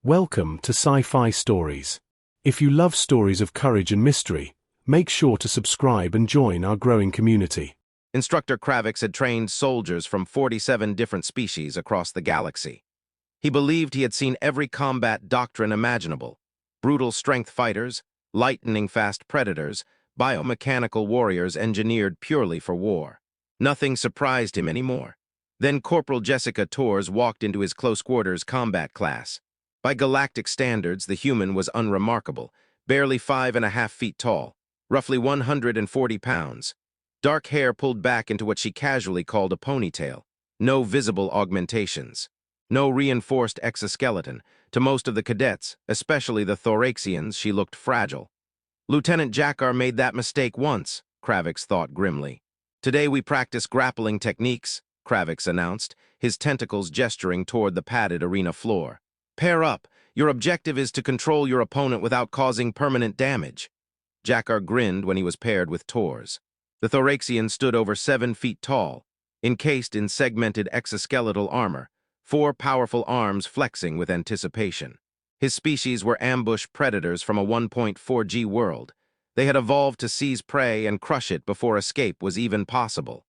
Welcome to Sci-Fi Stories. If you love stories of courage and mystery, make sure to subscribe and join our growing community. Instructor Kravix had trained soldiers from 47 different species across the galaxy. He believed he had seen every combat doctrine imaginable: brutal strength fighters, lightning-fast predators, biomechanical warriors engineered purely for war. Nothing surprised him anymore. Then Corporal Jessica Torres walked into his close-quarters combat class. By galactic standards, the human was unremarkable, barely 5.5 feet tall, roughly 140 pounds. Dark hair pulled back into what she casually called a ponytail. No visible augmentations. No reinforced exoskeleton. To most of the cadets, especially the Thoraxians, she looked fragile. Lieutenant Jakar made that mistake once, Kravix thought grimly. Today we practice grappling techniques, Kravix announced, his tentacles gesturing toward the padded arena floor. Pair up. Your objective is to control your opponent without causing permanent damage. Jakar grinned when he was paired with Torres. The Thoraxian stood over 7 feet tall, encased in segmented exoskeletal armor, 4 powerful arms flexing with anticipation. His species were ambush predators from a 1.4G world. They had evolved to seize prey and crush it before escape was even possible.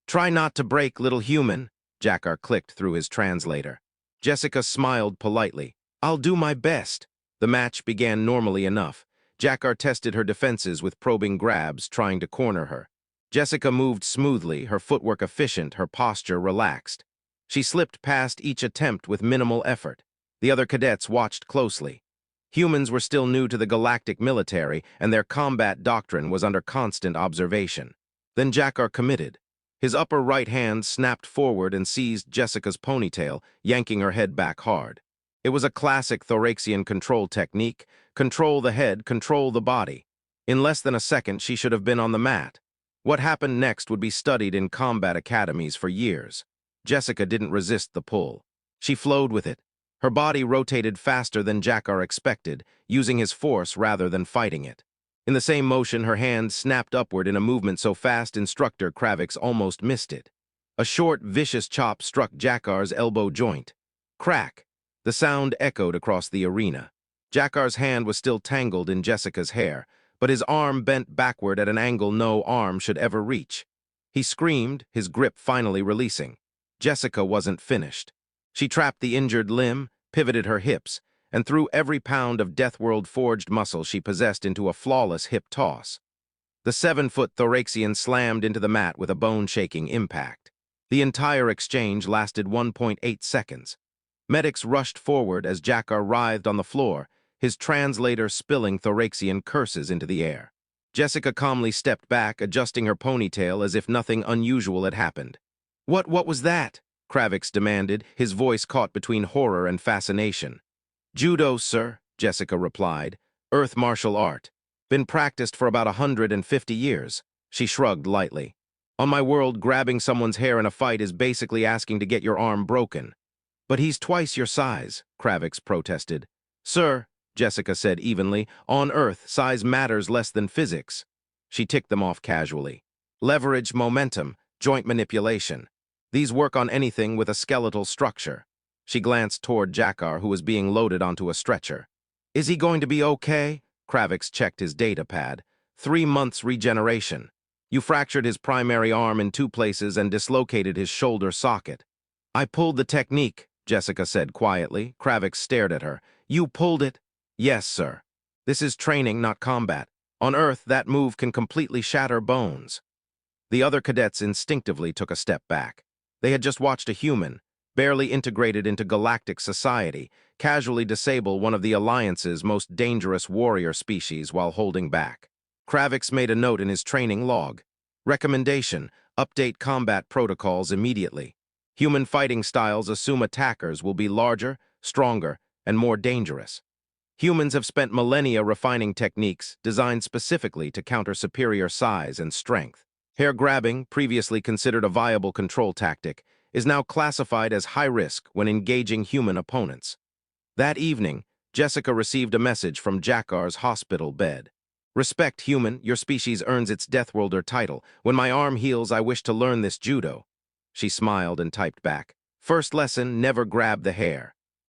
Try not to break, little human, Jakar clicked through his translator. Jessica smiled politely. I'll do my best. The match began normally enough. Jakar tested her defenses with probing grabs, trying to corner her. Jessica moved smoothly, her footwork efficient, her posture relaxed. She slipped past each attempt with minimal effort. The other cadets watched closely. Humans were still new to the galactic military, and their combat doctrine was under constant observation. Then Jakar committed. His upper right hand snapped forward and seized Jessica's ponytail, yanking her head back hard. It was a classic Thoraxian control technique: control the head, control the body. In less than a second, she should have been on the mat. What happened next would be studied in combat academies for years. Jessica didn't resist the pull. She flowed with it. Her body rotated faster than Jakar expected, using his force rather than fighting it. In the same motion, her hand snapped upward in a movement so fast Instructor Kravix almost missed it. A short, vicious chop struck Jakar's elbow joint. Crack! The sound echoed across the arena. Jakar's hand was still tangled in Jessica's hair, but his arm bent backward at an angle no arm should ever reach. He screamed, his grip finally releasing. Jessica wasn't finished. She trapped the injured limb, pivoted her hips, and threw every pound of Deathworld-forged muscle she possessed into a flawless hip toss. The 7-foot Thoraxian slammed into the mat with a bone-shaking impact. The entire exchange lasted 1.8 seconds. Medics rushed forward as Jakar writhed on the floor, his translator spilling Thoraxian curses into the air. Jessica calmly stepped back, adjusting her ponytail as if nothing unusual had happened. What was that?" Kravix demanded, his voice caught between horror and fascination. "Judo, sir," Jessica replied. "Earth martial art. Been practiced for about 150 years. She shrugged lightly. "On my world, grabbing someone's hair in a fight is basically asking to get your arm broken." "But he's twice your size," Kravix protested. "Sir," Jessica said evenly, "on Earth, size matters less than physics." She ticked them off casually. "Leverage, momentum, joint manipulation. These work on anything with a skeletal structure." She glanced toward Jakar, who was being loaded onto a stretcher. "Is he going to be okay?" Kravix checked his data pad. 3 months regeneration. You fractured his primary arm in 2 places and dislocated his shoulder socket." "I pulled the technique," Jessica said quietly. Kravix stared at her. "You pulled it?" "Yes, sir. This is training, not combat. On Earth, that move can completely shatter bones." The other cadets instinctively took a step back. They had just watched a human, barely integrated into galactic society, casually disable one of the Alliance's most dangerous warrior species while holding back. Kravix made a note in his training log. Recommendation: update combat protocols immediately. Human fighting styles assume attackers will be larger, stronger, and more dangerous. Humans have spent millennia refining techniques designed specifically to counter superior size and strength. Hair grabbing, previously considered a viable control tactic, is now classified as high risk when engaging human opponents. That evening, Jessica received a message from Jakar's hospital bed. "Respect, human, your species earns its Deathworlder title. When my arm heals, I wish to learn this judo." She smiled and typed back. "First lesson, never grab the hair.